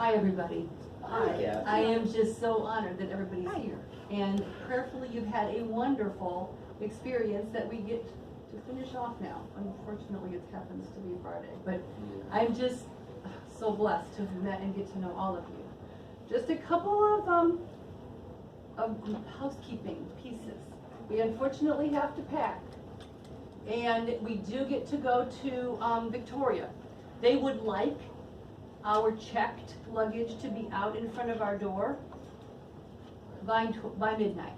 Hi, everybody. Hi. I am just so honored that everybody's here. And prayerfully, you've had a wonderful experience that we get to finish off now. Unfortunately, it happens to be Friday. But I'm just so blessed to have met and get to know all of you. Just a couple of housekeeping pieces. We unfortunately have to pack. And we do get to go to Victoria. They would like our checked luggage to be out in front of our door by midnight.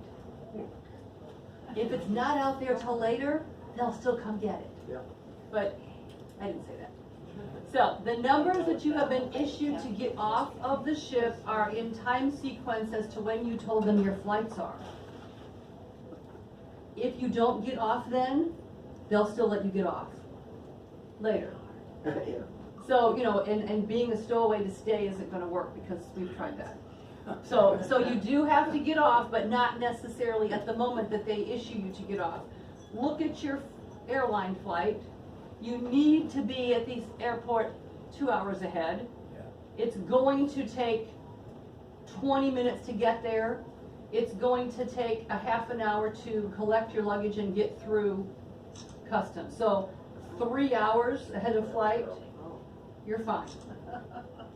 If it's not out there till later, they'll still come get it. Yeah. But I didn't say that. So the numbers that you have been issued to get off of the ship are in time sequence as to when you told them your flights are. If you don't get off then, they'll still let you get off later. So, you know, and being a stowaway to stay isn't going to work because we've tried that. So you do have to get off, but not necessarily at the moment that they issue you to get off. Look at your airline flight. You need to be at the airport 2 hours ahead. It's going to take 20 minutes to get there. It's going to take a half an hour to collect your luggage and get through customs. So 3 hours ahead of flight, you're fine.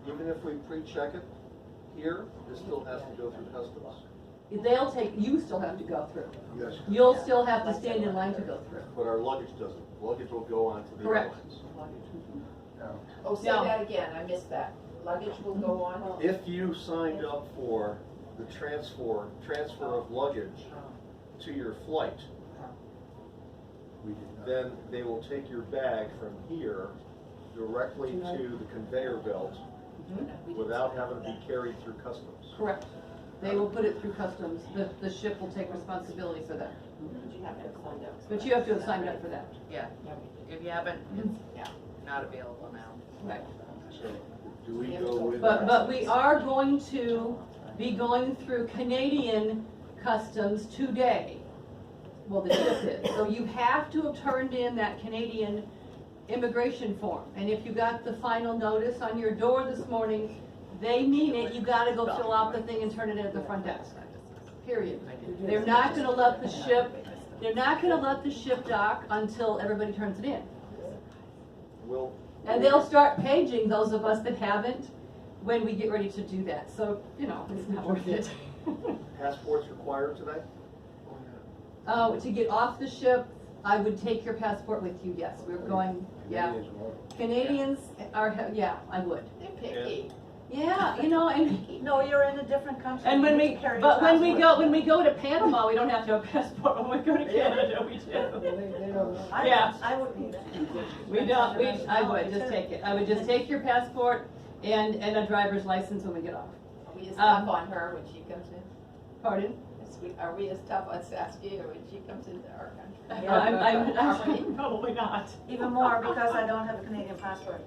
Even if we pre-check it here, it still has to go through customs. They'll take, you still have to go through. Yes. You'll still have to stand in line to go through. But our luggage doesn't. Luggage will go on to the Correct. airlines. Oh, say No. that again, I missed that. Luggage will go on? If you signed up for the transfer of luggage to your flight, then they will take your bag from here directly to the conveyor belt without having to be carried through customs. Correct. They will put it through customs. The ship will take responsibility for that. But you have to have signed up for that. Yeah, if you haven't, it's not available now. Right. So, do we go with But we are going to be going through Canadian customs today. Well, the ship is. So you have to have turned in that Canadian immigration form. And if you got the final notice on your door this morning, they mean it. You got to go fill out the thing and turn it in at the front desk. Period. They're not going to let the ship. They're not going to let the ship dock until everybody turns it in. And they'll start paging those of us that haven't when we get ready to do that. So, you know, it's not worth it. passports required today? To get off the ship, I would take your passport with you, yes. We're going, yeah. Canadians are, yeah, I would. They're picky. Yeah, you know, and No, you're in a different country. and when we Carry but when passport. we go to Panama, we don't have to have a passport. When we go to Canada, we do. Yeah. I would need it. We don't. I would just take it. I would just take your passport and a driver's license when we get off. Are we as tough on her when she comes in? Pardon? Are we as tough on Saskia when she comes into our country? I'm probably not. Even more because I don't have a Canadian passport.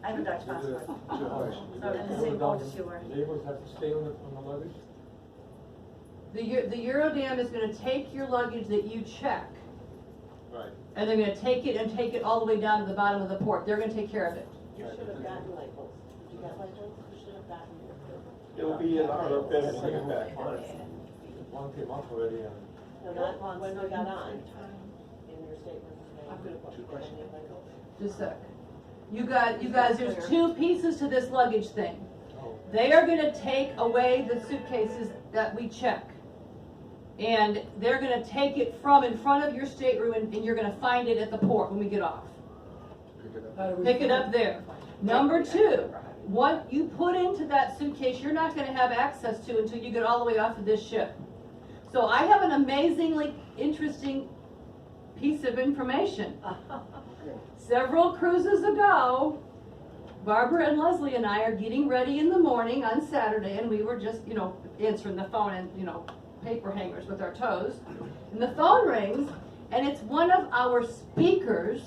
I have a Dutch passport. So in the same boat as you were. Labels have to stay on the luggage? The Eurodam is going to take your luggage that you check, Right. and they're going to take it all the way down to the bottom of the port. They're going to take care of it. You should have gotten labels. Did you get labels? You should have gotten it. It will be in our Bring it back. One came up already. No, not when we got on. In your statement. Two questions. Just a sec. You guys, there's two pieces to this luggage thing. They are going to take away the suitcases that we check. And they're going to take it from in front of your stateroom and you're going to find it at the port when we get off. Pick it up there. Number two, what you put into that suitcase, you're not going to have access to until you get all the way off of this ship. So I have an amazingly interesting piece of information. Several cruises ago, Barbara and Leslie and I are getting ready in the morning on Saturday, and we were just, you know, answering the phone and, you know, paper hangers with our toes. And the phone rings, and it's one of our speakers,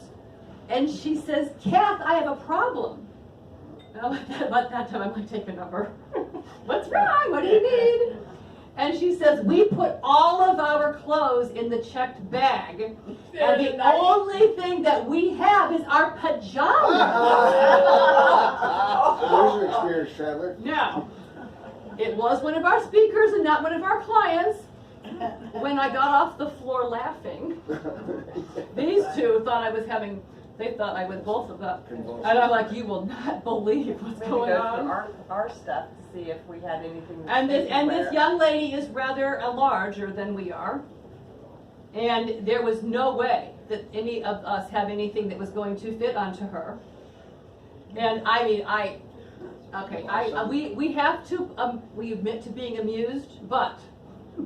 and she says, "Kath, I have a problem." And about that time, I'm like, take a number. What's wrong? What do you need? And she says, we put all of our clothes in the checked bag, and the only thing that we have is our pajamas. There's an experienced traveler. Now, it was one of our speakers and not one of our clients. When I got off the floor laughing, these two thought I was having, they thought I was both of them. And I'm like, you will not believe what's Maybe going go on. through our stuff to see if we had anything. And they this, could and wear. this young lady is rather larger than we are. And there was no way that any of us have anything that was going to fit onto her. And I mean, we have to, we admit to being amused, but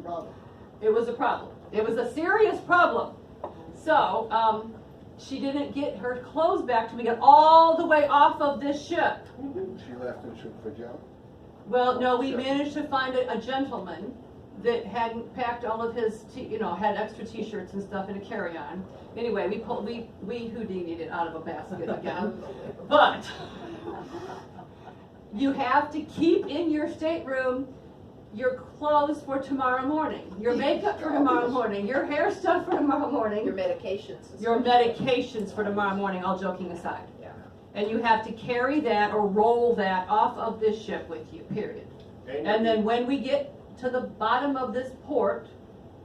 Problem. it was a problem. It was a serious problem. So, she didn't get her clothes back till we got all the way off of this ship. She left in for jail. Well, no, we managed to find a gentleman that hadn't packed all of his, had extra T-shirts and stuff in a carry-on. Anyway, we Houdini'd it out of a basket again. But you have to keep in your stateroom your clothes for tomorrow morning, your makeup for tomorrow morning, your hair stuff for tomorrow morning, Your medications. your medications for tomorrow morning, all joking aside. Yeah. And you have to carry that or roll that off of this ship with you, period. And then when we get to the bottom of this port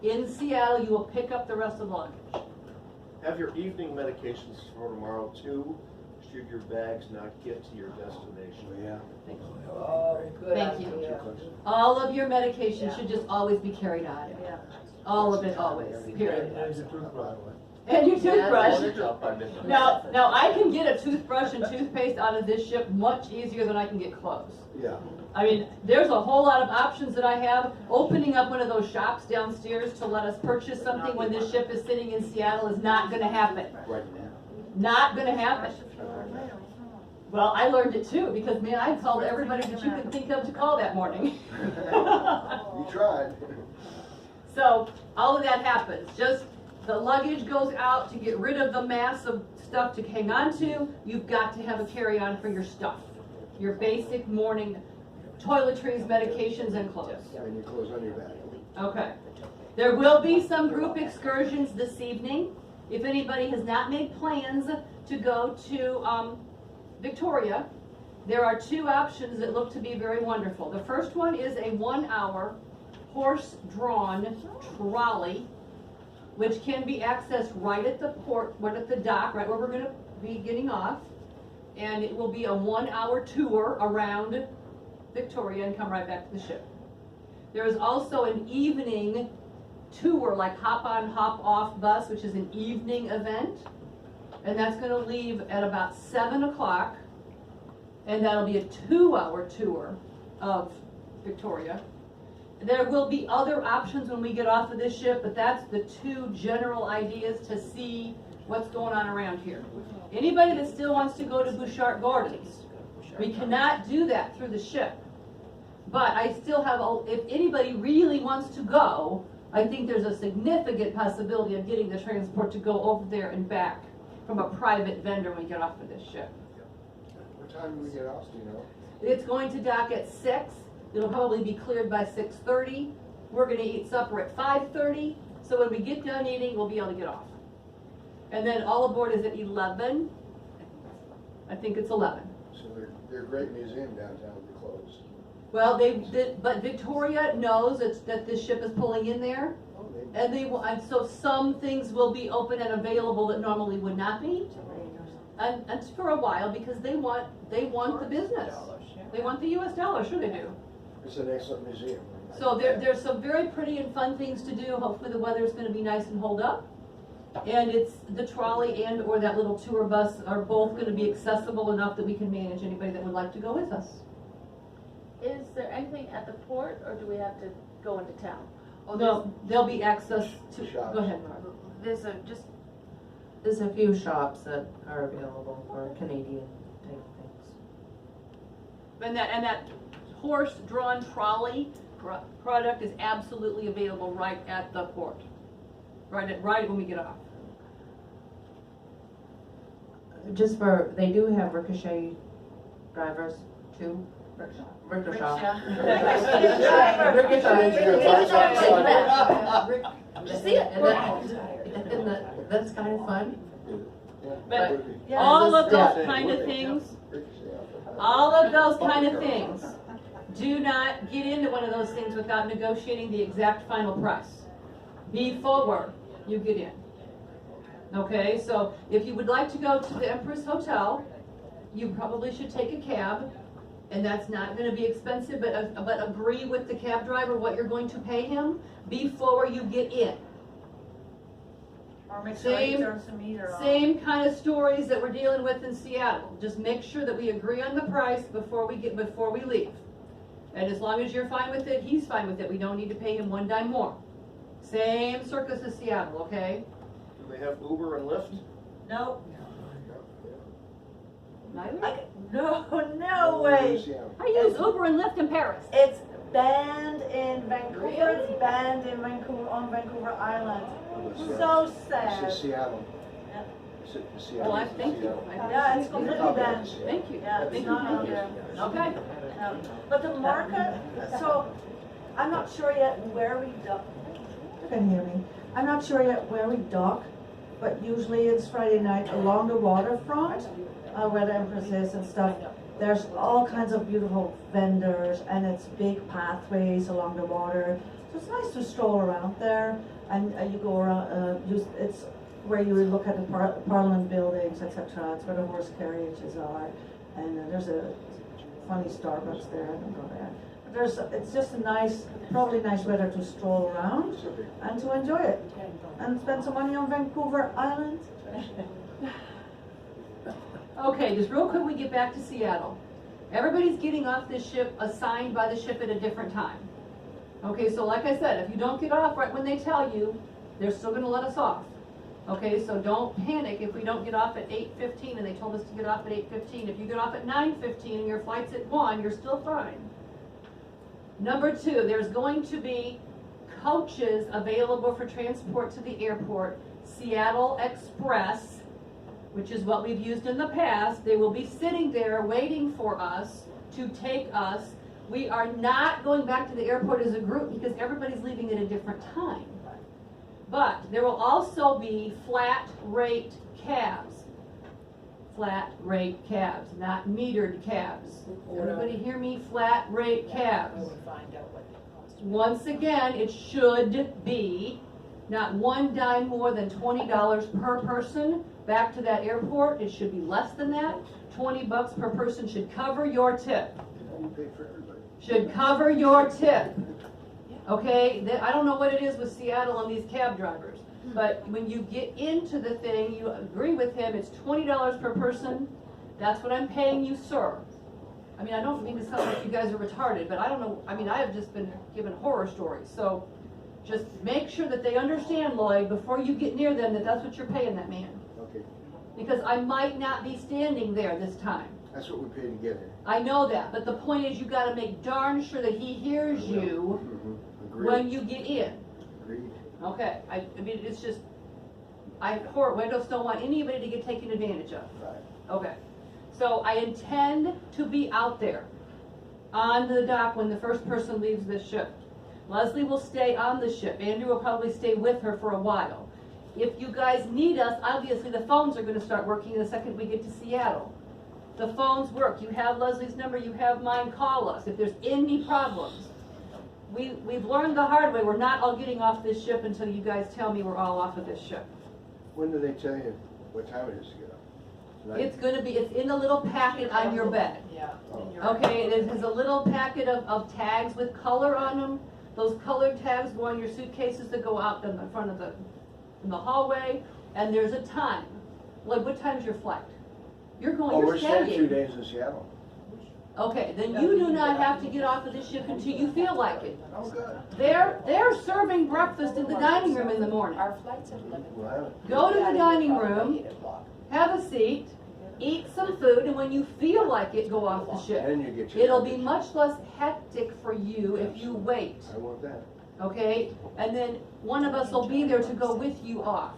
in Seattle, you will pick up the rest of the luggage. Have your evening medications for tomorrow too, should your bags not get to your destination. Yeah. Thank you. Oh, good Thank you. idea. All of your medication should just always be carried on. Yeah. All of it always, period. There's a toothbrush. And your Yeah, toothbrush. Now I can get a toothbrush and toothpaste out of this ship much easier than I can get clothes. Yeah. I mean, there's a whole lot of options that I have. Opening up one of those shops downstairs to let us purchase something when this ship is sitting in Seattle is not gonna happen. Right now. Not gonna happen. Well, I learned it too, because man, I called everybody that you could think of to call that morning. You tried. So, all of that happens. Just the luggage goes out to get rid of the mass of stuff to hang on to. You've got to have a carry-on for your stuff. Your basic morning toiletries, medications, and clothes. And your clothes on your back. Okay. There will be some group excursions this evening. If anybody has not made plans to go to Victoria, there are two options that look to be very wonderful. The first one is a 1-hour horse-drawn trolley, which can be accessed right at the port, right at the dock, right where we're going to be getting off. And it will be a 1-hour tour around Victoria and come right back to the ship. There is also an evening tour, like hop on, hop off bus, which is an evening event. And that's going to leave at about 7 o'clock. And that'll be a 2-hour tour of Victoria. There will be other options when we get off of this ship, but that's the two general ideas to see what's going on around here. Anybody that still wants to go to Bouchard Gardens, we cannot do that through the ship. But I still have, if anybody really wants to go, I think there's a significant possibility of getting the transport to go over there and back from a private vendor when we get off of this ship. What time do we get off, do you know? It's going to dock at 6. It'll probably be cleared by 6:30. We're going to eat supper at 5:30. So when we get done eating, we'll be able to get off. And then all aboard is at 11. I think it's 11. So they're a great museum downtown will be closed. Well, but Victoria knows that this ship is pulling in there, Oh, and and so some things will be open and available that normally would not be, and for a while because they want the business, they want the U.S. dollar, sure they do. It's an excellent museum. So there's some very pretty and fun things to do. Hopefully the weather's going to be nice and hold up, and it's the trolley and or that little tour bus are both going to be accessible enough that we can manage anybody that would like to go with us. Is there anything at the port, or do we have to go into town? No, there'll be access to. Shops. Go ahead, Mark. There's a few shops that are available for Canadian type things. And that horse-drawn trolley product is absolutely available right at the port, right when we get off. They do have ricochet drivers too. Rickshaw. You see it? That's kind of fun. But Yeah. all of Yeah. those kind of things, All of those kind of things. Do not get into one of those things without negotiating the exact final price. Before you get in. Okay, so if you would like to go to the Empress Hotel, you probably should take a cab, and that's not going to be expensive, but agree with the cab driver what you're going to pay him before you get in. Or make sure he Same- turns the meter on. Same kind of stories that we're dealing with in Seattle. Just make sure that we agree on the price before we leave. And as long as you're fine with it, he's fine with it. We don't need to pay him one dime more. Same circus as Seattle, okay? Do they have Uber and Lyft? No, Neither? no way. I use Uber and Lyft in Paris. It's banned in Vancouver, it's banned in Vancouver, on Vancouver Island. So sad. It's Seattle. Yeah. Seattle. Well, thank you. Yeah, it's completely banned. Thank you. Yeah, it's not on there. Okay. No. But the market, so, I'm not sure yet where we dock. You can hear me. I'm not sure yet where we dock, but usually it's Friday night along the waterfront, where the Empress is and stuff. There's all kinds of beautiful vendors, and it's big pathways along the water. So it's nice to stroll around there, and you go around, it's where you look at the Parliament buildings, etc. It's where the horse carriages are, and there's a funny Starbucks there. I don't go there. But it's just a nice, probably nice weather to stroll around and to enjoy it, and spend some money on Vancouver Island. Okay, just real quick, we get back to Seattle. Everybody's getting off this ship assigned by the ship at a different time. Okay, so like I said, if you don't get off right when they tell you, they're still gonna let us off. Okay, so don't panic if we don't get off at 8:15 and they told us to get off at 8:15. If you get off at 9:15 and your flight's at 1, you're still fine. Number 2, there's going to be coaches available for transport to the airport. Seattle Express, which is what we've used in the past. They will be sitting there waiting for us to take us. We are not going back to the airport as a group because everybody's leaving at a different time. But there will also be flat rate cabs. Flat rate cabs, not metered cabs. Everybody hear me? Flat rate cabs. Once again, it should be not one dime more than $20 per person back to that airport. It should be less than that. $20 per person should cover your tip. You pay for everybody. Should cover your tip. Okay, I don't know what it is with Seattle and these cab drivers, but when you get into the thing, you agree with him, it's $20 per person. That's what I'm paying you, sir. I mean, I don't mean to sound like you guys are retarded, but I don't know, I mean, I have just been given horror stories. So just make sure that they understand, Lloyd, before you get near them, that that's what you're paying that man. Okay, Because I might not be standing there this time. that's what we pay to get here. I know that, but the point is you gotta make darn sure that he hears you Agreed. when you get in. Agreed. Okay, I mean, it's just, I just don't want anybody to get taken advantage of. Right. Okay, so I intend to be out there on the dock when the first person leaves this ship. Leslie will stay on the ship. Andrew will probably stay with her for a while. If you guys need us, obviously the phones are gonna start working the second we get to Seattle. The phones work. You have Leslie's number, you have mine, call us if there's any problems. We've learned the hard way. We're not all getting off this ship until you guys tell me we're all off of this ship. When do they tell you what time it is to get up? Tonight? It's in the little packet on your bed. Yeah. Okay, it has a little packet of tags with color on them. Those colored tags go on your suitcases that go out in the front of in the hallway, and there's a time. Like, what time's your flight? You're We're staying 2 staying. days in Seattle. Okay, then you do not have to get off of this ship until you feel like it. Oh, good. They're serving breakfast in the dining room in the morning. Our flight's at 11. We'll have it. Go to the dining room, 8 o'clock. have a seat, eat some food, and when you feel like it, go off the ship. And you get your. It'll be much less hectic for you if you wait, I want that. okay? And then one of us will be there to go with you off.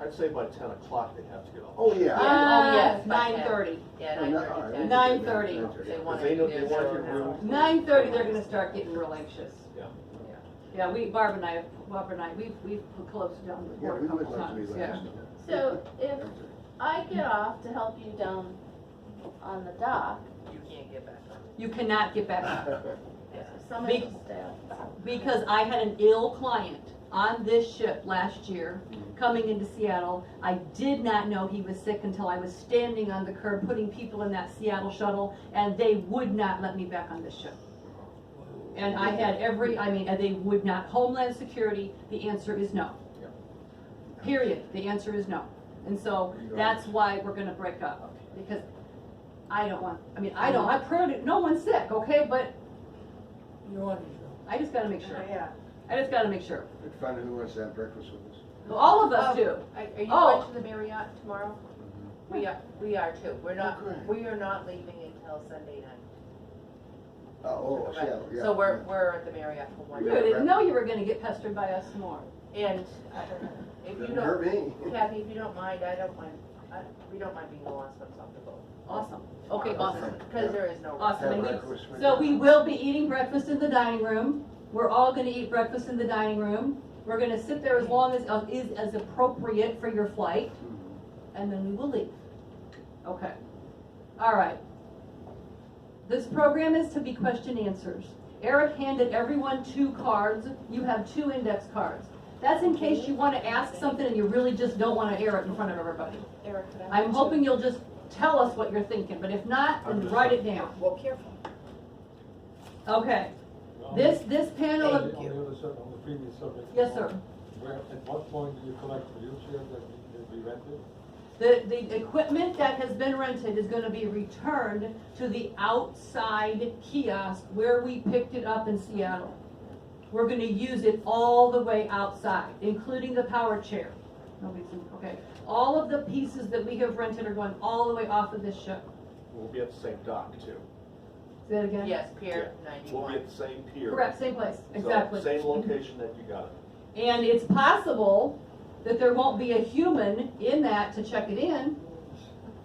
I'd say by 10 o'clock they have to get off. Oh, yeah. yes, by 9:30. Yeah, Oh, no, 9:30. all right. 9:30. They Because want they to know, be they there want for your an hour. room. 9:30, they're gonna start getting real anxious. Yeah. Yeah, Barb and I, we've closed down the Yeah, port we a would couple like to be times, yeah. last. So if I get off to help you down on the dock, You can't get back on. You cannot get back on. some of Big- the staff. Because I had an ill client on this ship last year, coming into Seattle. I did not know he was sick until I was standing on the curb putting people in that Seattle shuttle, and they would not let me back on this ship. And I had and they would not. Homeland Security, the answer is no. Period. The answer is no. And so that's why we're gonna break up, because I've heard no one's sick, okay, but I just gotta make sure. Yeah. I just gotta make sure. We'd find out who wants to have breakfast with us. All of us do. Are you Oh. going to the Marriott tomorrow? We are too. We're not, Okay. we are not leaving until Sunday night. Oh, Seattle, yeah. So we're at the Marriott for one You night. didn't know you were gonna get pestered by us more. And if you Doesn't hurt me. Kathy, if you don't mind, we don't mind being the last ones off the boat. Awesome. Okay, awesome. Because there is no. Awesome. Have And breakfast with So us. we will be eating breakfast in the dining room. We're all gonna eat breakfast in the dining room. We're gonna sit there as long as is as appropriate for your flight, and then we will leave. Okay. All right. This program is to be question answers. Eric handed everyone 2 cards. You have 2 index cards. That's in case you want to ask something and you really just don't want to air it in front of everybody. Eric, could I I'm hoping you'll just tell us what you're thinking, but if not, then write it down. Well, careful. Okay. This panel of, On the other sub, on the previous subject. yes, sir. Where, at what point do you collect the wheelchairs that we rented? The equipment that has been rented is gonna be returned to the outside kiosk where we picked it up in Seattle. We're gonna use it all the way outside, including the power chair. Okay. All of the pieces that we have rented are going all the way off of this ship. We'll be at the same dock too. Say that again? Yes, Pier We'll be 91. at the same pier. Correct, same place, So, exactly. Same location that you got it. And it's possible that there won't be a human in that to check it in,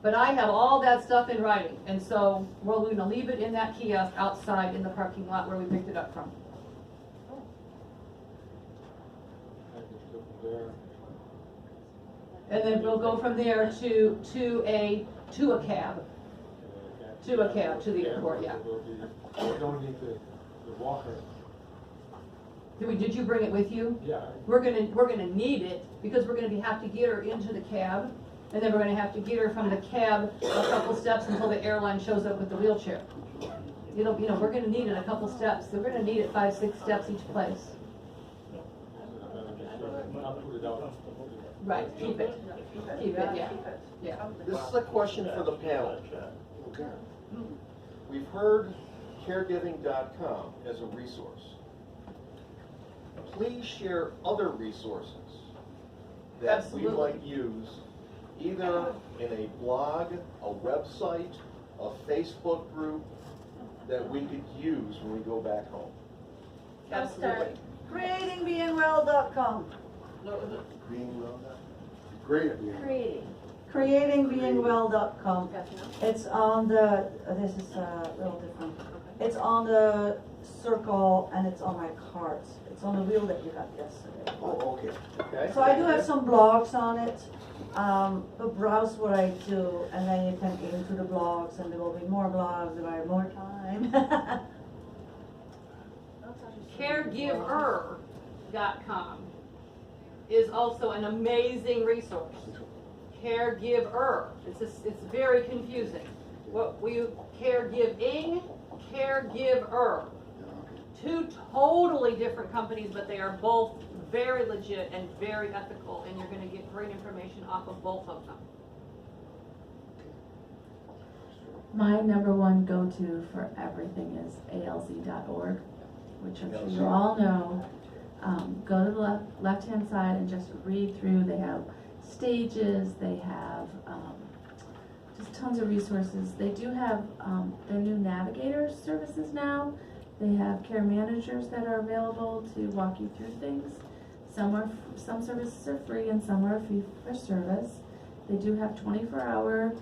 but I have all that stuff in writing. And so we're gonna leave it in that kiosk outside in the parking lot where we picked it up from. I can still from there. And then we'll go from there to a cab. To a cab, to the airport, yeah. We don't need the walker. Did you bring it with you? Yeah. We're gonna need it because we're gonna have to get her into the cab, and then we're gonna have to get her from the cab a couple steps until the airline shows up with the wheelchair. We're gonna need it a couple steps. We're gonna need it 5-6 steps each place. I'll put it out. Right, keep it, yeah, yeah. This is a question for the panel. Okay. We've heard caregiving.com as a resource. Please share other resources that we Absolutely. might use, either in a blog, a website, a Facebook group, that we could use when we go back home. Absolutely. Creatingbeingwell.com. Being well, great at being. Creating. Creatingbeingwell.com. It's on the, this is a little different. It's on the circle and it's on my cards. It's on the wheel that you got yesterday. Oh, okay. Okay? So I do have some blogs on it, but browse what I do and then you can get into the blogs and there will be more blogs if I have more time. Caregiver.com is also an amazing resource. Caregiver, it's very confusing. Caregiving, caregiver. Two totally different companies, but they are both very legit and very ethical, and you're gonna get great information off of both of them. My number one go-to for everything is alz.org, which I'm sure you all know. Go to the left-hand side and just read through. They have stages, they have just tons of resources. They do have their new navigator services now. They have care managers that are available to walk you through things. Some services are free and some are fee for service. They do have 24-hour.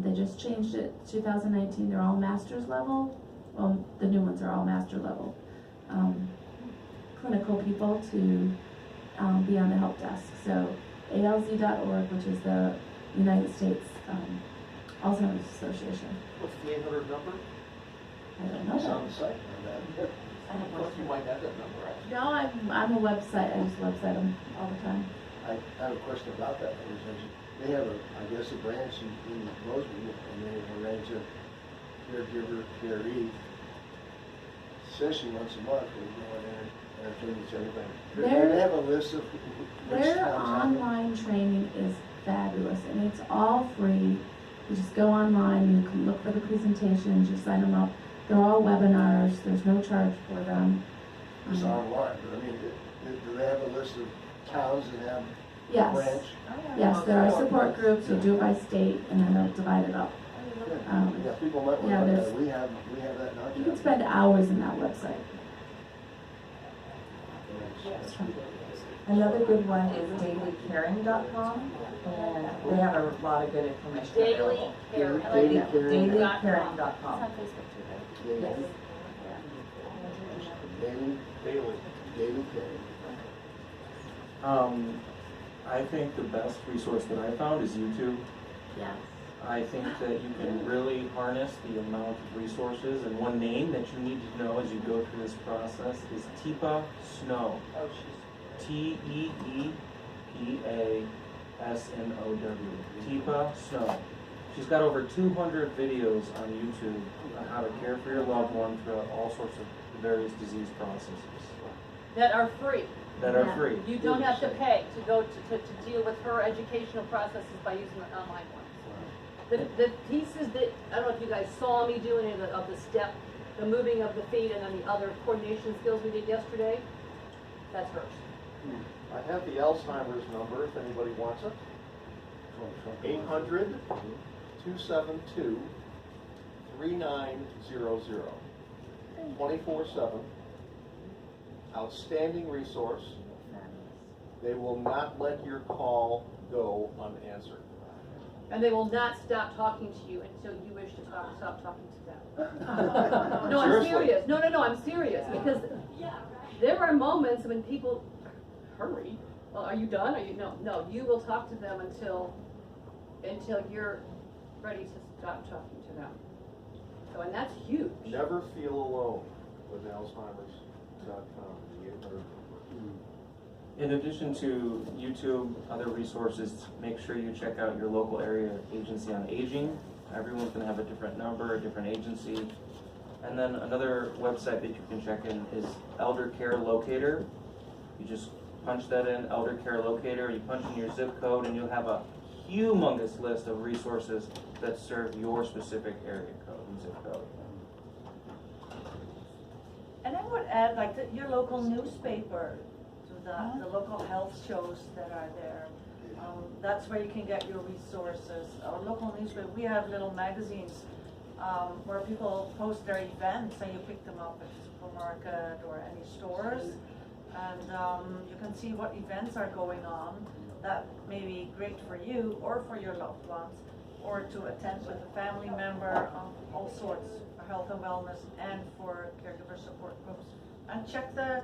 They just changed it 2019. They're all master's level. Well, the new ones are all master level. Clinical people to be on the help desk. So alz.org, which is the United States Alzheimer's Association. What's the 800 number? I don't know It's that. on the site, man. I don't know if you might have that number, actually. No, I'm a website, I use the website all the time. I have a question about that, because they have I guess, a branch in Rosemead, and they arrange a caregiver, caree session once a month, where you go in there and entertain each everything. They have a list of which Their towns have it. online training is fabulous, and it's all free. You just go online, you can look for the presentations, you sign them up. They're all webinars, there's no charge for them. It's online, but I mean, do they have a list of towns that have a Yes, branch? yes, there are support groups, you do it by state, and then they'll divide it up. Yeah, people might yeah, want to, there's- we have that in our You can town. spend hours in that website. Another good one is dailycaring.com, and they have a lot of good information Daily available. care. Dailycaring.com. on Facebook too, right? Daily, Daily. daily care. I think the best resource that I found is YouTube. Yes. I think that you can really harness the amount of resources, and one name that you need to know as you go through this process is Teepa Snow. Oh, she's. Teepasnow. Teepa Snow. She's got over 200 videos on YouTube on how to care for your loved one throughout all sorts of various disease processes That are free. that are Yeah. free. You don't have to pay to go to deal with her educational processes by using the online ones. The pieces that, I don't know if you guys saw me do any of the step, the moving of the feet and then the other coordination skills we did yesterday, that's hers. I have the Alzheimer's number if anybody wants it. 800-272-3900. 24/7. Outstanding resource. They will not let your call go unanswered. And they will not stop talking to you until you wish to stop talking to them. No, I'm Seriously. serious. No, I'm serious because there are moments when people hurry. Well, are you done? Are you no? You will talk to them until you're ready to stop talking to them. So, and that's huge. Never feel alone with Alzheimer's.com. the 800. In addition to YouTube, other resources, make sure you check out your local area agency on aging. Everyone's going to have a different number, a different agency. And then another website that you can check in is Elder Care Locator. You just punch that in, Elder Care Locator, you punch in your zip code, and you'll have a humongous list of resources that serve your specific area code and zip code. And I would add, like, your local newspaper, to the local health shows that are there. That's where you can get your resources. Our local newspaper, we have little magazines where people post their events and you pick them up at the supermarket or any stores. And you can see what events are going on that may be great for you or for your loved ones, or to attend with a family member, all sorts for health and wellness and for caregiver support groups. And check the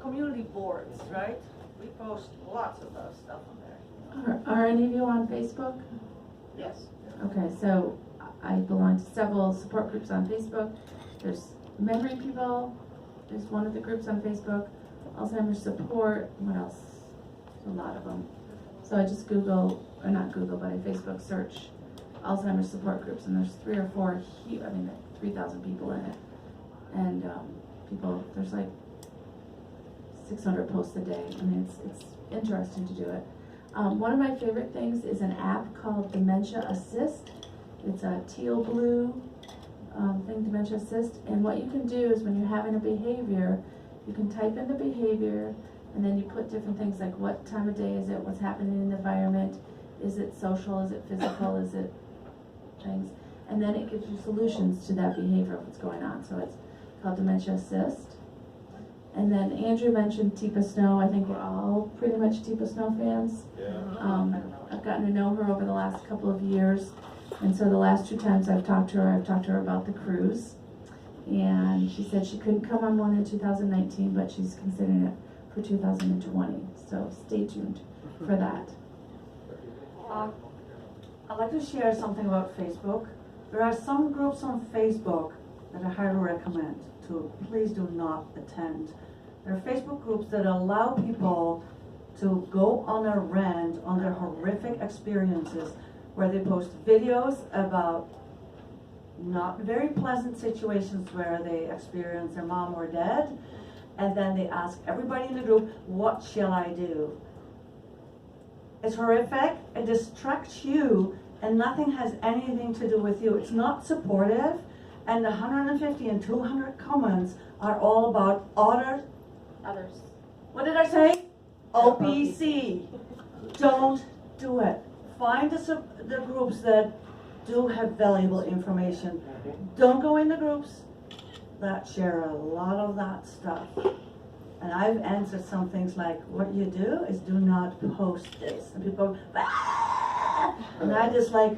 community boards, right? We post lots of those stuff on there. Are any of you on Facebook? Yes. Okay, so I belong to several support groups on Facebook. There's memory people, there's one of the groups on Facebook, Alzheimer's support, what else? There's a lot of them. So I just Google, or not Google, but I Facebook search Alzheimer's support groups, and there's 3 or 4, 3,000 people in it. And there's like 600 posts a day. I mean, it's interesting to do it. One of my favorite things is an app called Dementia Assist. It's a teal blue thing, Dementia Assist. And what you can do is when you're having a behavior, you can type in the behavior, and then you put different things like what time of day is it, what's happening in the environment, is it social, is it physical, is it things. And then it gives you solutions to that behavior of what's going on. So it's called Dementia Assist. And then Andrew mentioned Teepa Snow. I think we're all pretty much Teepa Snow fans. Yeah. I've gotten to know her over the last couple of years. And so the last 2 times I've talked to her about the cruise. And she said she couldn't come on one in 2019, but she's considering it for 2020. So stay tuned for that. I'd like to share something about Facebook. There are some groups on Facebook that I highly recommend to please do not attend. There are Facebook groups that allow people to go on a rant on their horrific experiences, where they post videos about not very pleasant situations where they experience their mom or dad, and then they ask everybody in the group, what shall I do? It's horrific, it distracts you, and nothing has anything to do with you. It's not supportive, and the 150 and 200 comments are all about others. What did I say? OPC. Don't do it. Find the groups that do have valuable information. Don't go in the groups that share a lot of that stuff. And I've answered some things like, what you do is do not post this. And people go, ah! And I just like,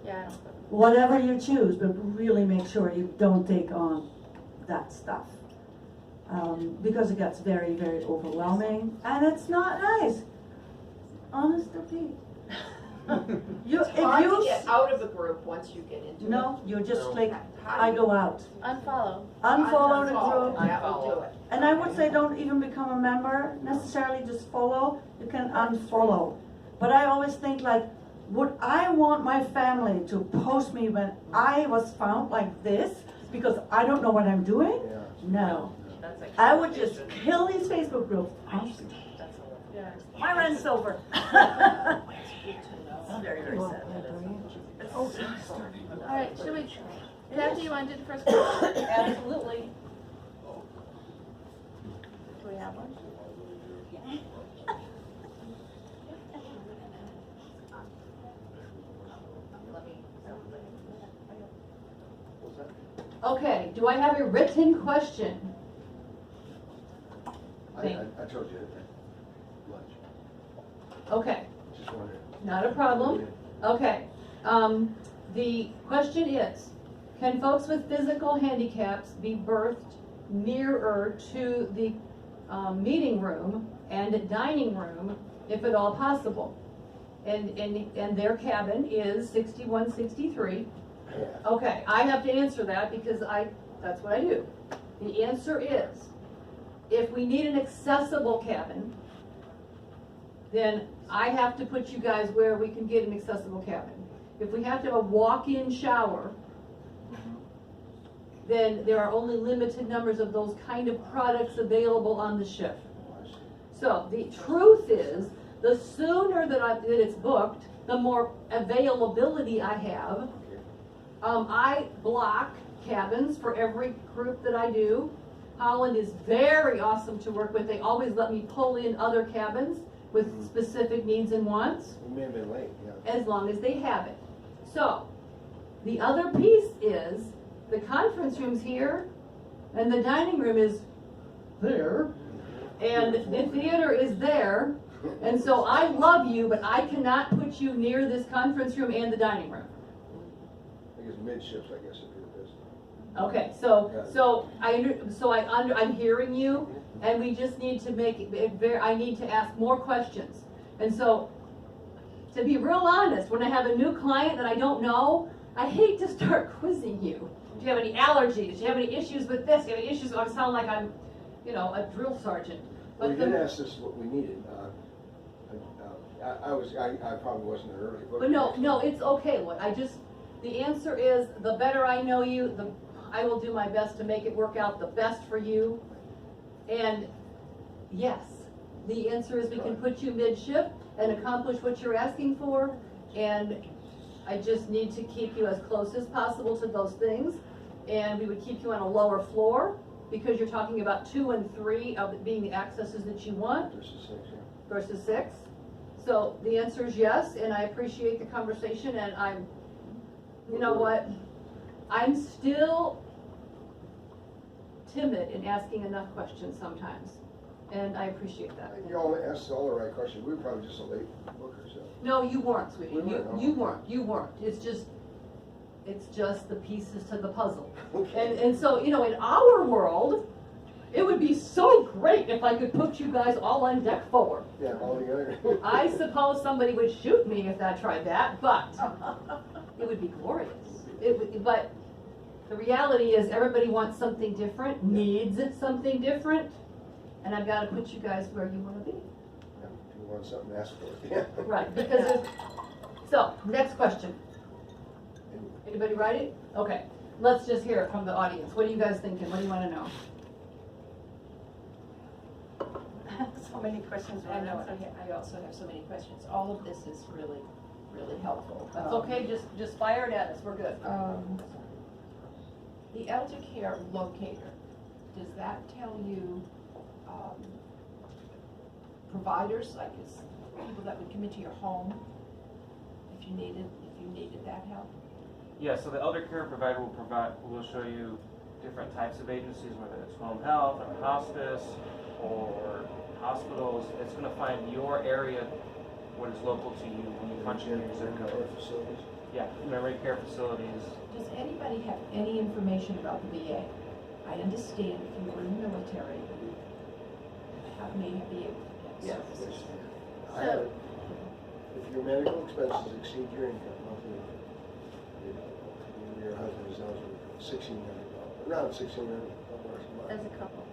Yeah. whatever you choose, but really make sure you don't take on that stuff. Because it gets very, very overwhelming, and it's not nice. Honest to Pete. It's hard to get out of a group once you get into it. No, you just No. click, How do I you- go out. Unfollow. Unfollow the group. That will do it. And I would say don't even become a member, necessarily just follow. You can unfollow. But I always think like, would I want my family to post me when I was found like this because I don't know what I'm doing? Yeah. No. I would just kill these Facebook groups. Yeah. My rent's over. I'm very, very sad. All right, should we, Kathy, you want to do the first question? Absolutely. Do we have one? Okay, do I have a written question? I told you at lunch, Okay, just wondering. not a problem. Okay, the question is, can folks with physical handicaps be birthed nearer to the meeting room and dining room, if at all possible? And their cabin is 6163. Okay, I have to answer that because that's what I do. The answer is, if we need an accessible cabin, then I have to put you guys where we can get an accessible cabin. If we have to have a walk-in shower, then there are only limited numbers of those kind of products available on the ship. So the truth is, the sooner that it's booked, the more availability I have. I block cabins for every group that I do. Holland is very awesome to work with. They always let me pull in other cabins with specific needs and wants, We may have been late, yeah. as long as they have it. So, the other piece is, the conference room's here, and the dining room is there, and the theater is there, and so I love you, but I cannot put you near this conference room and the dining room. I guess midships, I guess, if you're busy. Okay, I'm hearing you, and we just need to make it very, I need to ask more questions. And so, to be real honest, when I have a new client that I don't know, I hate to start quizzing you. Do you have any allergies? Do you have any issues with this? Do you have any issues? I sound like I'm, a drill sergeant. Well, But you did ask us what we needed. I probably wasn't there early. But no, it's okay, Lloyd. The answer is, the better I know you, I will do my best to make it work out the best for you. And yes, the answer is we can put you mid-shift and accomplish what you're asking for. And I just need to keep you as close as possible to those things. And we would keep you on a lower floor because you're talking about 2 and 3 of it being the accesses that you want versus 6. So the answer is yes, and I appreciate the conversation, and you know what? I'm still timid in asking enough questions sometimes, and I appreciate that. You all asked all the right questions. We were probably just a late booker, so. No, you weren't, sweetie. We weren't, no. You weren't. It's just the pieces to the puzzle. Okay. And so, in our world, It would be so great if I could put you guys all on deck forward. Yeah, all together. I suppose somebody would shoot me if I tried that, but it would be glorious. But the reality is everybody wants something different, needs something different, and I've got to put you guys where you want to be. Yeah, if you want something, ask for it. Yeah. Right, because so, next question. Anybody write it? Okay, let's just hear it from the audience. What are you guys thinking? What do you want to know? So many questions. I know, I also have so many questions. All of this is really, really helpful. It's okay, just fire it at us, we're good. The elder care locator, does that tell you, providers, like is people that would come into your home if you needed that help? Yeah, so the elder care provider will show you different types of agencies, whether it's home health or hospice or hospitals. It's going to find your area, what is local to you when you punch in your zip code. Facilities. Yeah, memory care facilities. Does anybody have any information about the VA? I understand if you were in the military, you may be able to get services. I have it. If your medical expenses exceed your income monthly, your husband is eligible for $1,600, around $1,600 a month. As a couple.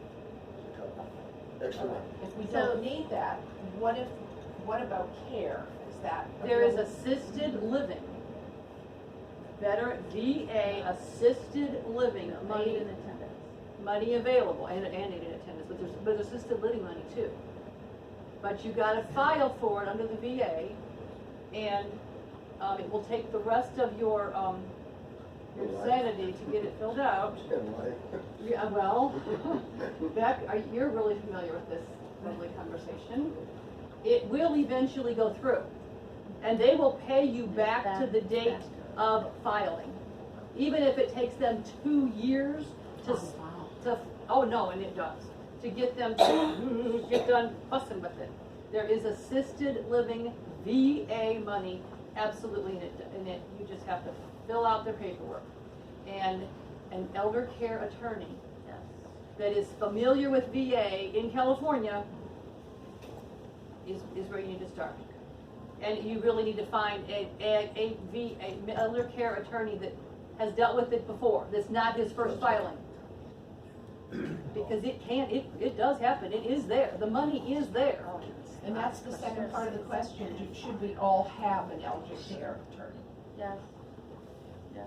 As a couple. Extra money. If we don't need that, what about care? Is that? There is assisted living. Better VA assisted living money, Aid and attendance. money available, and aid in attendance, but there's assisted living money too. But you gotta file for it under the VA, and it will take the rest of your sanity to get it filled out. Yeah, well, Beck, you're really familiar with this lovely conversation. It will eventually go through, and they will pay you back to the date of filing, even if it takes them 2 years to oh no, and it does, to get them to get done fussing with it. There is assisted living VA money absolutely in it. You just have to fill out their paperwork, and an elder care attorney that is familiar with VA in California is where you need to start. And you really need to find a elder care attorney that has dealt with it before, that's not his first filing. Because it does happen, it is there, the money is there. And that's the second part of the question, should we all have an elder care attorney? Yes. Yes.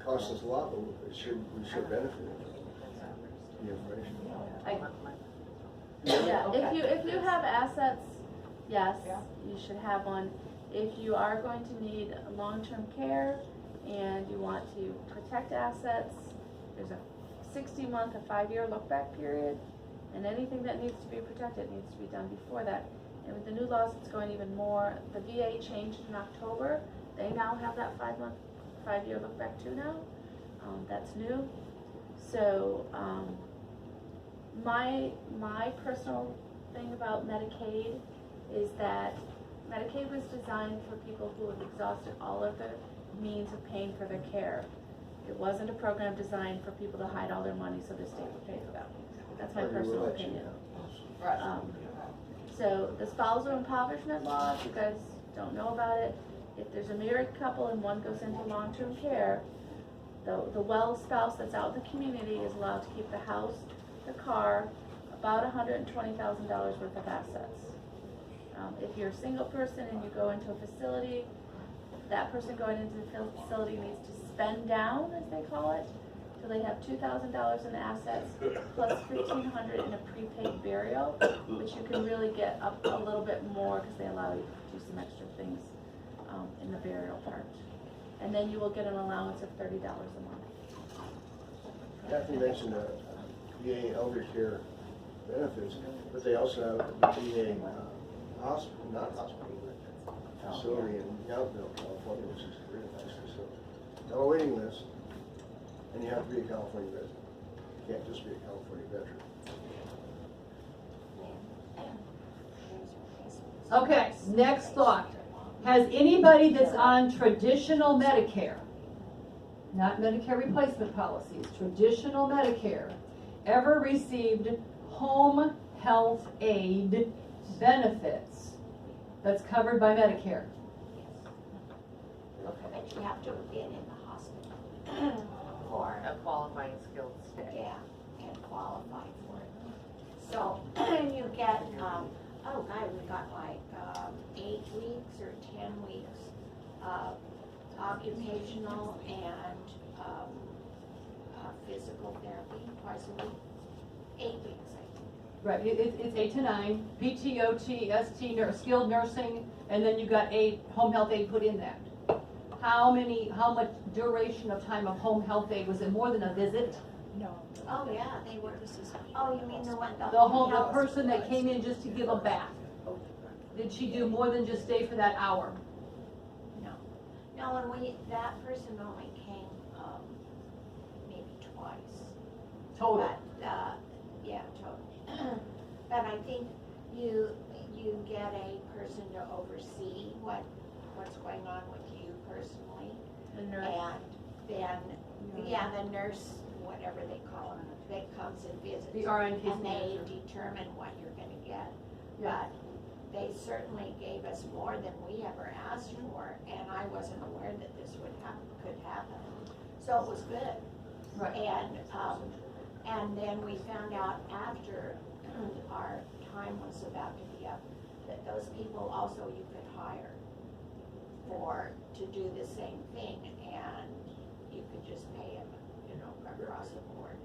Costs us a lot, but we should benefit from the information. Yeah, Okay. if you have assets, yes, you should have one. If you are going to need long-term care and you want to protect assets, there's a 60-month, a 5-year look-back period, and anything that needs to be protected needs to be done before that. And with the new laws, it's going even more. The VA changed in October. They now have that 5-year look-back too now. That's new. So my personal thing about Medicaid is that Medicaid was designed for people who have exhausted all of their means of paying for their care. It wasn't a program designed for people to hide all their money so the state would pay for them. That's my personal opinion. So the spousal impoverishment law, if you guys don't know about it, if there's a married couple and one goes into long-term care, the well spouse that's out in the community is allowed to keep the house, the car, about $120,000 worth of assets. If you're a single person and you go into a facility, that person going into the facility needs to spend down, as they call it, so they have $2,000 in assets plus $1,500 in a prepaid burial, which you can really get up a little bit more because they allow you to do some extra things in the burial part. And then you will get an allowance of $30 a month. Kathy mentioned VA elder care benefits, but they also have the VA hospital, not hospital, but facility in Yountville, California, which is a really nice facility. On a waiting list, and you have to be a California resident. You can't just be a California veteran. Okay, next thought. Has anybody that's on traditional Medicare, not Medicare replacement policies, traditional Medicare, ever received home health aid benefits that's covered by Medicare? But you have to have been in the hospital for, A qualifying skills stay. yeah, and qualify for it. So you get, oh God, we got like 8 weeks or 10 weeks of occupational and physical therapy twice a week. 8 weeks, I think. Right, it's 8 to 9, PTOT, ST, skilled nursing, and then you got 8 home health aid put in that. How much duration of time of home health aid? Was it more than a visit? No. Oh, yeah, they were, oh, you mean the one, The person that came in just to give a bath? Did she do more than just stay for that hour? No, and that person only came, maybe twice. Total? But, yeah, total. But I think you get a person to oversee what's going on with you personally. The nurse. And then, the nurse, whatever they call them, that comes and visits. The RN case And they manager. determine what you're gonna get. Yeah. But they certainly gave us more than we ever asked for, and I wasn't aware that this could happen. So it was good. Right. And then we found out after our time was about to be up, that those people also you could hire to do the same thing, and you could just pay them, across the board,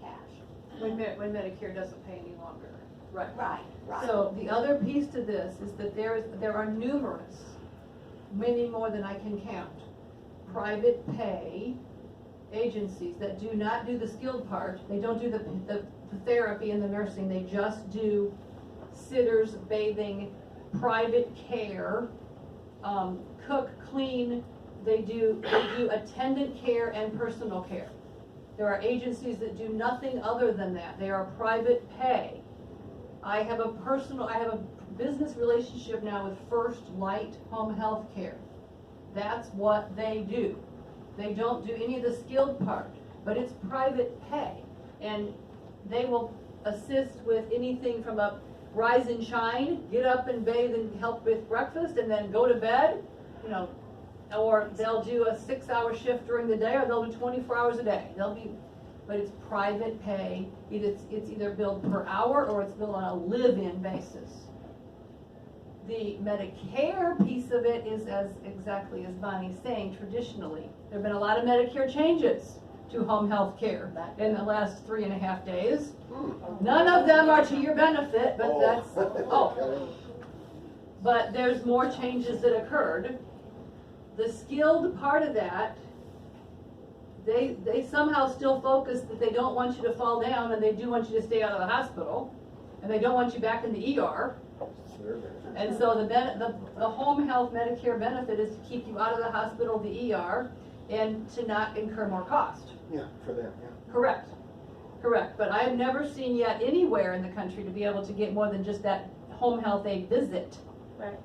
cash. When Medicare doesn't pay any longer. Right. Right. So the other piece to this is that there are numerous, many more than I can count, private pay agencies that do not do the skilled part. They don't do the therapy and the nursing. They just do sitters, bathing, private care, cook, clean. They do attendant care and personal care. There are agencies that do nothing other than that. They are private pay. I have a business relationship now with First Light Home Health Care. That's what they do. They don't do any of the skilled part, but it's private pay. And they will assist with anything from a rise and shine, get up and bathe and help with breakfast and then go to bed, or they'll do a 6-hour shift during the day, or they'll do 24 hours a day. But it's private pay. It's either billed per hour or it's billed on a live-in basis. The Medicare piece of it is exactly as Bonnie's saying, traditionally. There have been a lot of Medicare changes to home health care in the last 3.5 days. None of them are to your benefit, but but there's more changes that occurred. The skilled part of that, they somehow still focus that they don't want you to fall down and they do want you to stay out of the hospital and they don't want you back in the ER. And so the home health Medicare benefit is to keep you out of the hospital, the ER, and to not incur more cost. Yeah, for them, yeah. Correct. But I have never seen yet anywhere in the country to be able to get more than just that home health aid visit. Right.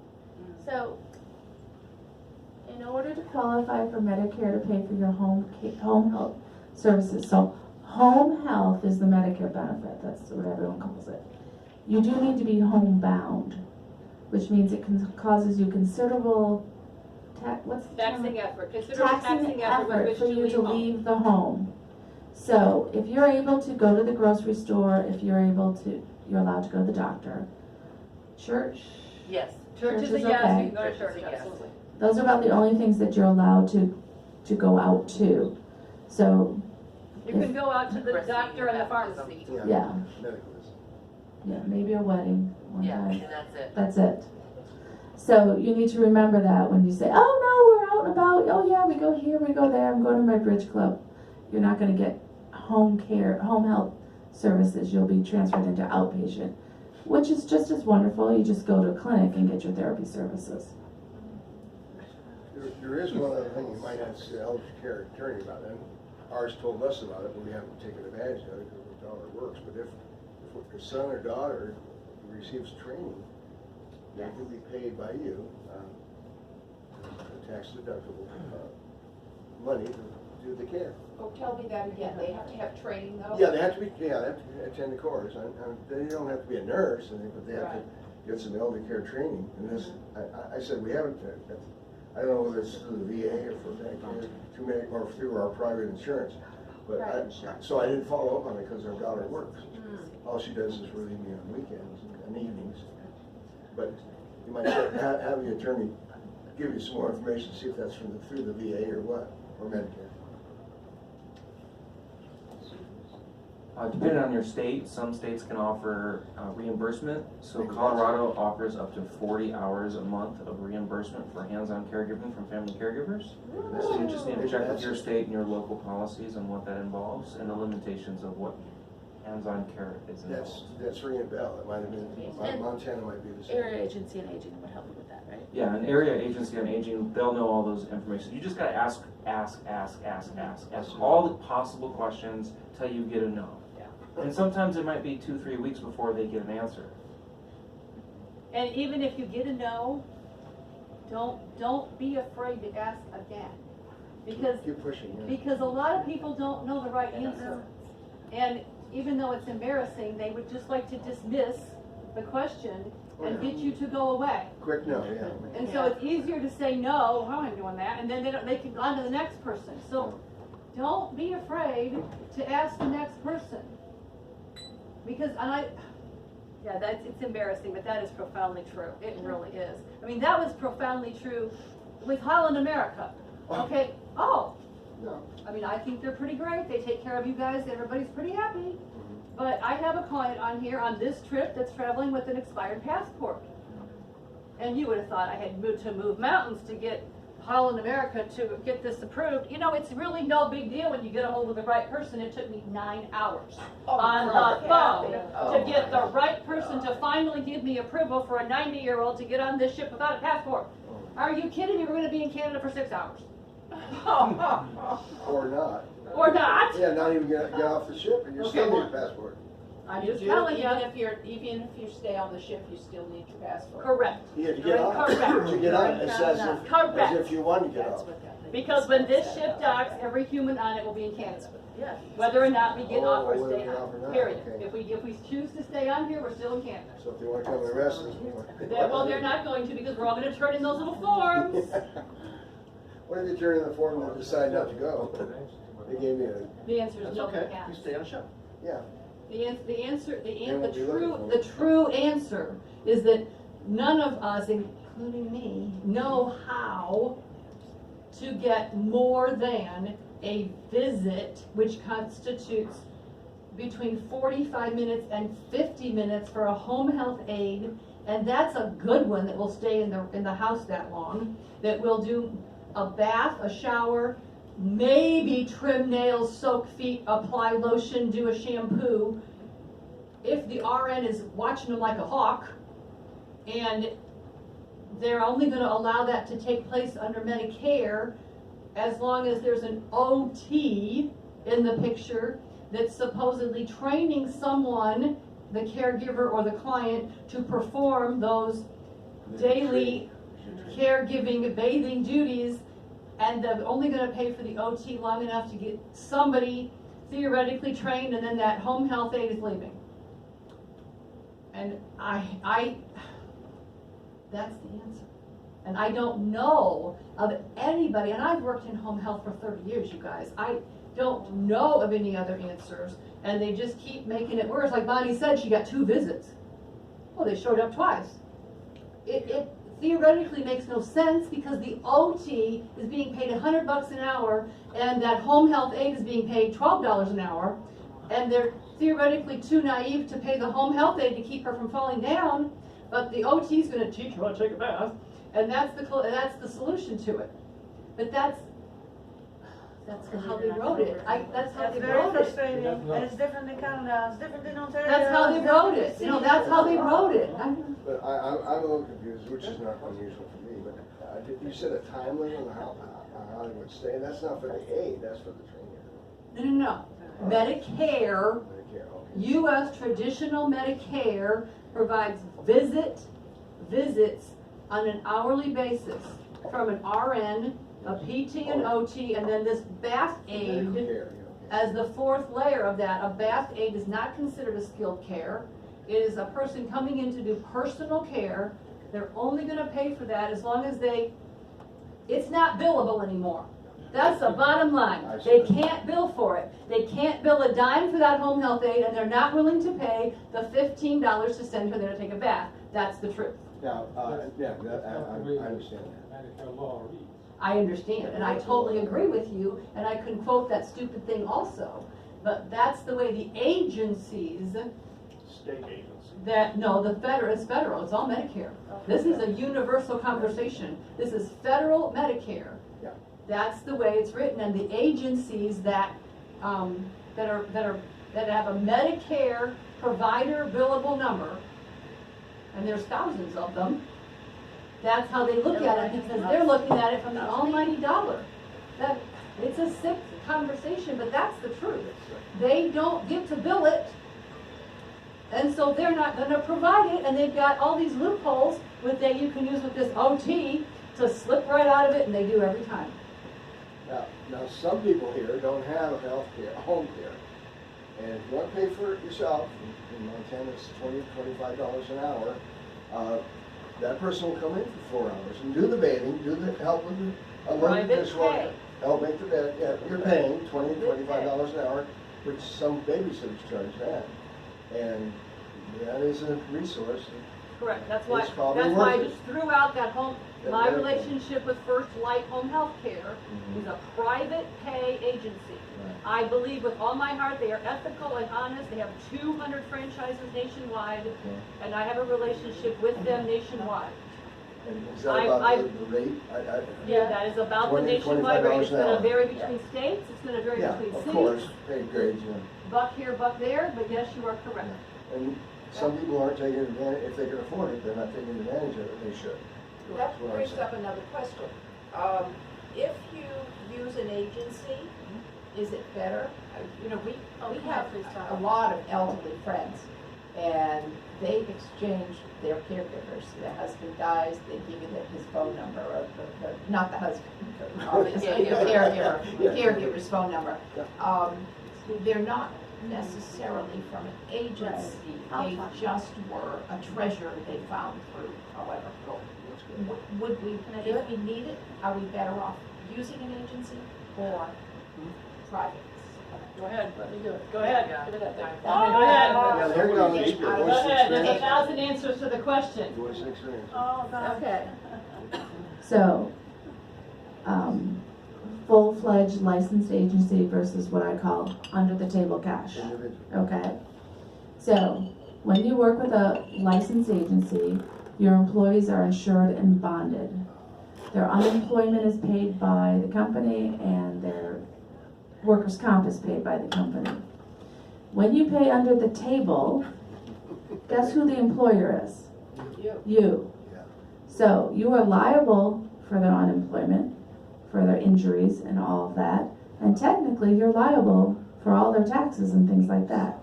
So, In order to qualify for Medicare to pay for your home health services, so home health is the Medicare benefit, that's what everyone calls it. You do need to be homebound, which means it causes you considerable Taxing effort. Consider taxing effort for you to leave the home. So if you're able to go to the grocery store, you're allowed to go to the doctor. Church, Yes. Church is a is yes, okay. you can go to church, Yes. absolutely. those are about the only things that you're allowed to go out to. So, You can go out to the doctor and the pharmacy. yeah, Medicalism. yeah, maybe a wedding one Yeah, time. and that's it. That's it. So you need to remember that when you say, oh no, we're out and about, oh yeah, we go here, we go there, I'm going to my bridge club. You're not going to get home health services. You'll be transferred into outpatient, which is just as wonderful. You just go to a clinic and get your therapy services. There is one other thing you might have to tell the care attorney about, and ours told us about it, but we haven't taken advantage of it because we know it works. But if your son or daughter receives training, they can be paid by you, tax deductible money do the care. Oh, tell me that again, they have to have training though? Yeah, they have to attend the course. They don't have to be a nurse, but they have to get some elder care training. And this, I said, we haven't, I don't know whether it's through the VA or for Medicare, or through our private insurance. But so I didn't follow up on it because our daughter works. All she does is relieve me on weekends and evenings. But you might have the attorney give you some more information, see if that's through the VA or what, or Medicare. Depending on your state, some states can offer reimbursement. So Colorado offers up to 40 hours a month of reimbursement for hands-on caregiving from family caregivers. So you just need to check with your state and your local policies on what that involves and the limitations of what hands-on care is involved. That's ringing a bell. It might have been, Montana might be the same. Area agency on aging would help you with that, right? Yeah, an area agency on aging, they'll know all those information. You just gotta ask all the possible questions till you get a no. And sometimes it might be 2-3 weeks before they get an answer. And even if you get a no, don't be afraid to ask again. Because, keep pushing, yeah. because a lot of people don't know the right answer. And even though it's embarrassing, they would just like to dismiss the question and get you to go away. Quick no, yeah. And so it's easier to say no, I ain't doing that, and then they can go on to the next person. So don't be afraid to ask the next person. Because, it's embarrassing, but that is profoundly true. It really is. I mean, that was profoundly true with Holland America. Okay, no. I mean, I think they're pretty great. They take care of you guys. Everybody's pretty happy. But I have a client on here on this trip that's traveling with an expired passport. And you would have thought I had to move mountains to get Holland America to get this approved. You know, it's really no big deal when you get a hold of the right person. It took me 9 hours on the phone to get the right person to finally give me approval for a 90-year-old to get on this ship without a passport. Are you kidding me? We're going to be in Canada for 6 hours. Or not. Or not. Yeah, not even get off the ship and you still need a passport. I'm just telling you. Even if you stay on the ship, you still need your passport. Correct. Yeah, to get off. Correct. To get on, it says as if you want to get off. Because when this ship docks, every human on it will be in Canada. Whether or not we get off or stay on. Period. Okay. If we choose to stay on here, we're still in Canada. So if they want to come and arrest us, Well, they're not going to because we're all going to turn in those little forms. What if they turn in the form and decide not to go? They gave me The answer is no. Okay, you stay on the show. yeah. The true answer is that none of us, including me, know how to get more than a visit, which constitutes between 45 minutes and 50 minutes for a home health aide, and that's a good one that will stay in the house that long, that will do a bath, a shower, maybe trim nails, soak feet, apply lotion, do a shampoo. If the RN is watching them like a hawk, and they're only going to allow that to take place under Medicare as long as there's an OT in the picture that's supposedly training someone, the caregiver or the client, to perform those daily caregiving, bathing duties, and they're only going to pay for the OT long enough to get somebody theoretically trained, and then that home health aide is leaving. And that's the answer. And I don't know of anybody, and I've worked in home health for 30 years, you guys. I don't know of any other answers, and they just keep making it worse. Like Bonnie said, she got 2 visits. Well, they showed up twice. It theoretically makes no sense because the OT is being paid $100 an hour, and that home health aide is being paid $12 an hour, and they're theoretically too naive to pay the home health aide to keep her from falling down, but the OT is going to teach her how to take a bath, and that's the solution to it. But that's how they wrote it. That's how they wrote it. That's very frustrating, and it's different in Canada, it's different in Ontario. That's how they wrote it. You know, that's how they wrote it. But I'm a little confused, which is not unusual for me, but you said a time limit on how they would stay, and that's not for the aide, that's for the trainer. No. Medicare, Medicare, okay. U.S. traditional Medicare provides visits on an hourly basis from an RN a PT and OT, and then this bath aid Medical care, as the fourth layer of that. A bath aid is not considered a skilled care. It is a person coming in to do personal care. They're only gonna pay for that as long as it's not billable anymore. That's the bottom line. They can't bill for it. They can't bill a dime for that home health aid, and they're not willing to pay the $15 to send her there to take a bath. That's the truth. Now, yeah, I understand that. Medicare law reads. I understand, and I totally agree with you, and I can quote that stupid thing also. But that's the way the agencies State agency. it's federal, it's all Medicare. This is a universal conversation. This is federal Medicare. Yeah. That's the way it's written, and the agencies that have a Medicare provider billable number, and there's thousands of them, that's how they look at it, because they're looking at it from the almighty dollar. That, it's a sick conversation, but that's the truth. They don't get to bill it, and so they're not gonna provide it, and they've got all these loopholes that you can use with this OT to slip right out of it, and they do every time. Now, some people here don't have health care, home care. And if you want to pay for it yourself, in Montana it's $20 to $25 an hour, that person will come in for 4 hours and do the bathing, help with the Private dishwasher, pay. help make the bed. Yeah, you're paying $25 an hour, which some babysitters charge that. And that is a resource. Correct, that's It's probably why I worth it. just threw out that That my medical. relationship with First Light Home Health Care is a private pay agency. I believe with all my heart, they are ethical and honest, they have 200 franchises nationwide, and I have a relationship with them nationwide. And is that about the rate? Yeah, that is about the $20, nationwide rate. It's $25 an gonna hour. vary between states, it's gonna vary Yeah, between of cities. course, pay grades, yeah. Buck here, buck there, but yes, you are correct. And some people aren't taking advantage, if they can afford it, they're not taking advantage of it, they should. That That's what I'm brings saying. up another question. If you use an agency, is it better? You know, we have a lot of elderly friends, and they exchange their caregivers. The husband dies, they give you his phone number, or not the husband, obviously, the caregiver's phone number. They're not necessarily from an agency, they just were a treasure they found through however. Would we, if we need it, are we better off using an agency or private? Go ahead, let me do it. Go ahead. Give it that thing. Go Yeah, ahead. there you go, Mr. Go Voice ahead, there's experience. 1,000 answers to the question. Voice experience. Oh, God. Okay. So, full-fledged licensed agency versus what I call under-the-table cash. Individual. Okay? So, when you work with a licensed agency, your employees are insured and bonded. Their unemployment is paid by the company, and their workers' comp is paid by the company. When you pay under the table, guess who the employer is? You. Yeah. So you are liable for their unemployment, for their injuries and all of that, and technically you're liable for all their taxes and things like that.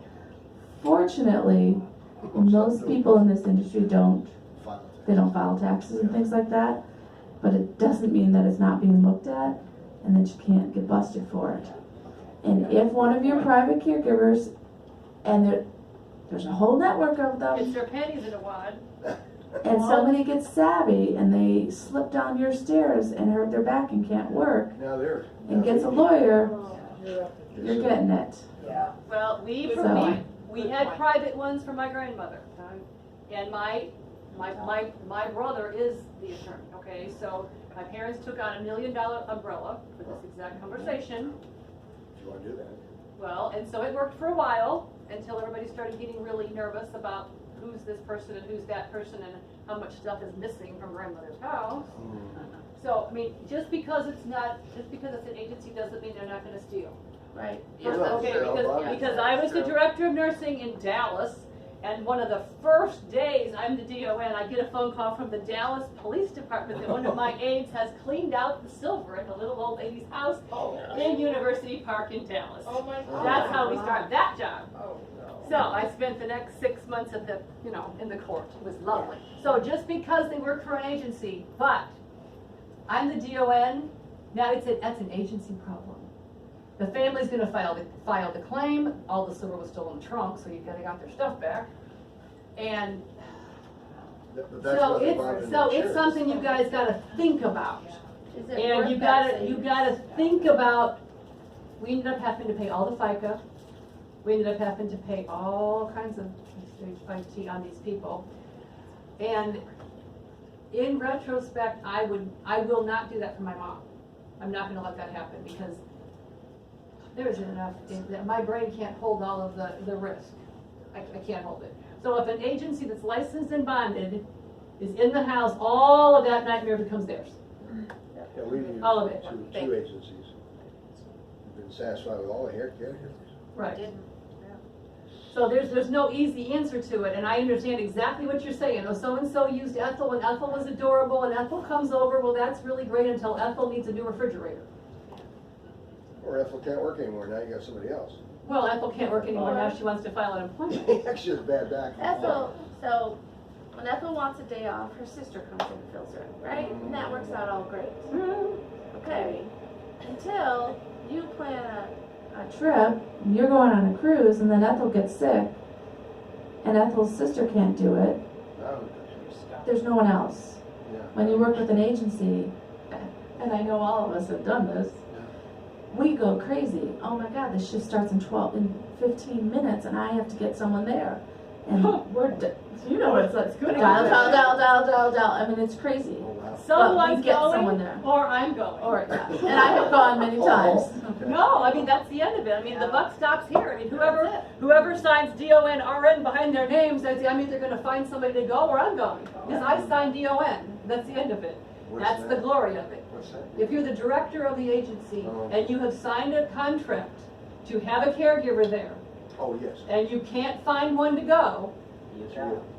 Fortunately, most people in this industry don't file taxes and things like that, but it doesn't mean that it's not being looked at and that you can't get busted for it. And if one of your private caregivers, and there's a whole network of them, It's their panties in a wad. and somebody gets savvy and they slip down your stairs and hurt their back and can't work and gets a lawyer, you're getting it. Yeah. Well, we had private ones for my grandmother, and my brother is the attorney. Okay, so my parents took out $1 million umbrella for this exact conversation. If you want to do that. Well, and so it worked for a while until everybody started getting really nervous about who's this person and who's that person and how much stuff is missing from grandmother's house. So, I mean, just because it's an agency doesn't mean they're not gonna steal. Right. Okay, because I was the director of nursing in Dallas, and one of the first days I'm the DON, I get a phone call from the Dallas Police Department that one of my aides has cleaned out the silver in the little old lady's house in University Park in Dallas. Oh my God. That's how we started that job. Oh, no. So I spent the next 6 months at the, in the court. It was lovely. So just because they work for an agency, but I'm the DON, Now, that's an agency problem. The family's gonna file the claim, all the silver was still in the trunk, so they got their stuff back. And But that's so what they bought in it's insurance. something you guys gotta think about. Is it And worth you that gotta savings? think about, we ended up having to pay all the FICA. We ended up having to pay all kinds of IT on these people. And in retrospect, I will not do that for my mom. I'm not gonna let that happen because there isn't enough, my brain can't hold all of the risk. I can't hold it. So if an agency that's licensed and bonded is in the house, all of that nightmare becomes theirs. Yeah, we use all of it. two agencies. We've been satisfied with all the caregivers. Right. So there's no easy answer to it, and I understand exactly what you're saying. Oh, so-and-so used Ethel, and Ethel was adorable, and Ethel comes over, well, that's really great until Ethel needs a new refrigerator. Or Ethel can't work anymore, now you got somebody else. Well, Ethel can't work anymore, now she wants to file unemployment. Actually, it's bad back. Ethel, so when Ethel wants a day off, her sister comes in and fills her, right? And that works out all great. Okay, until you plan a Trip, and you're going on a cruise, and then Ethel gets sick, and Ethel's sister can't do it, there's no one else. Yeah. When you work with an agency, and I know all of us have done this, we go crazy. Oh my God, this shift starts in 15 minutes, and I have to get someone there. And we're, You know what it's good. dial. I mean, it's crazy. Oh, wow. Someone's we get someone going, there. or I'm going. Or, and I have gone many times. No, I mean, that's the end of it. I mean, the buck stops here. I mean, whoever signs DON, RN behind their name says, I'm either gonna find somebody to go or I'm going. Because I signed DON. That's the end of it. What's That's the that? glory of it. What's that? If you're the director of the agency Oh. and you have signed a contract to have a caregiver there, Oh, yes. and you can't find one to go,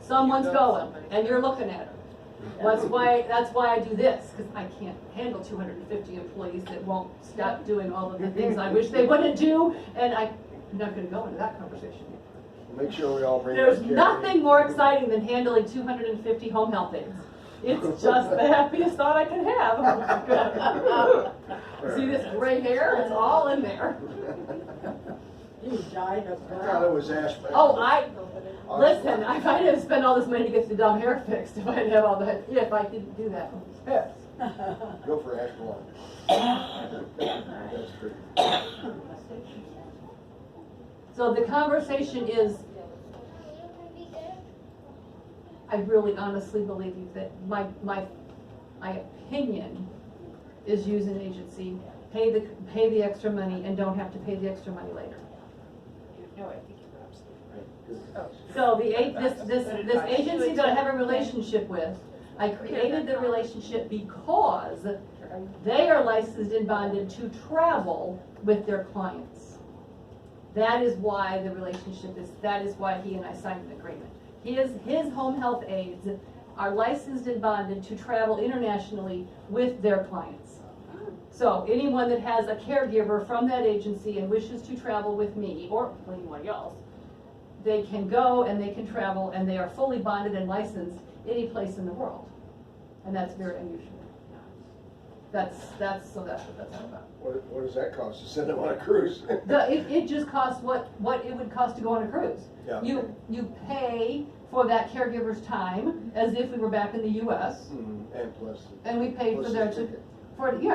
someone's going, and you're looking at her. That's why I do this, because I can't handle 250 employees that won't stop doing all of the things I wish they wouldn't do, and I'm not gonna go into that conversation. Make sure we all bring There's our care. nothing more exciting than handling 250 home health aides. It's just the happiest thought I can have. See this gray hair? It's all in there. I thought it was ash. Oh, listen, if I didn't spend all this money to get the dumb hair fixed, if I didn't have all that, if I didn't do that. Yes. Go for ash blonde. That's true. So the conversation is, I really honestly believe that my opinion is use an agency, pay the extra money, and don't have to pay the extra money later. No, I think you're absolutely right. So this agency that I have a relationship with, I created the relationship because they are licensed and bonded to travel with their clients. That is why the relationship is, that is why he and I signed an agreement. His home health aides are licensed and bonded to travel internationally with their clients. So anyone that has a caregiver from that agency and wishes to travel with me or anyone else, they can go and they can travel and they are fully bonded and licensed any place in the world. And that's very unusual. That's what that's all about. What does that cost to send them on a cruise? It just costs what it would cost to go on a cruise. Yeah. You pay for that caregiver's time as if we were back in the US. And plus. And we pay plus for the their, ticket. for, yeah,